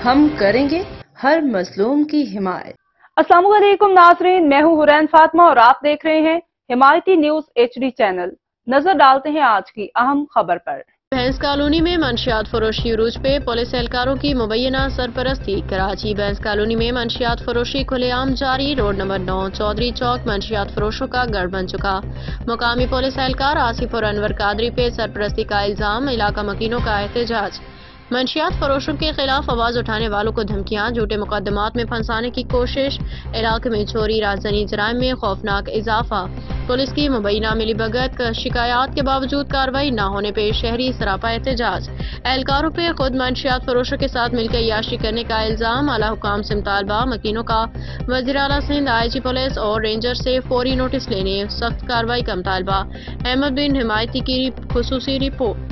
ہم کریں گے ہر مظلوم کی حمایت۔ السلام علیکم ناظرین، میں ہوں حورین فاطمہ اور آپ دیکھ رہے ہیں حمایتی نیوز HD چینل۔ نظر ڈالتے ہیں آج کی اہم خبر پر۔ بھینس کالونی میں منشیات فروشی عروج پہ، پولیس اہلکاروں کی مبینہ سرپرستی۔ کراچی بھینس کالونی میں منشیات فروشی کھلے عام جاری، روڈ نمبر 9 چودھری چوک منشیات فروشوں کا گڑھ بن چکا۔ مقامی پولیس اہلکار آصف اور انور قادری پہ سرپرستی کا الزام، علاقہ مکینوں کا احتجاج۔ منشیات فروشوں کے خلاف آواز اٹھانے والوں کو دھمکیاں، جھوٹے مقدمات میں پھنسانے کی کوشش، علاقے میں چوری رازدنی جرائم میں خوفناک اضافہ۔ پولیس کی مبینہ ملی بھگت، شکایات کے باوجود کارروائی نہ ہونے پہ شہری سراپا احتجاج۔ اہلکاروں پہ خود منشیات فروشوں کے ساتھ مل کر عیاشی کرنے کا الزام، اعلیٰ حکام سے مطالبہ مکینوں کا، وزیر اعلیٰ سندھ IG پولیس اور رینجر سے فوری نوٹس لینے، سخت کارروائی کا مطالبہ۔ احمد بن حمایتی کی خصوصی رپورٹ۔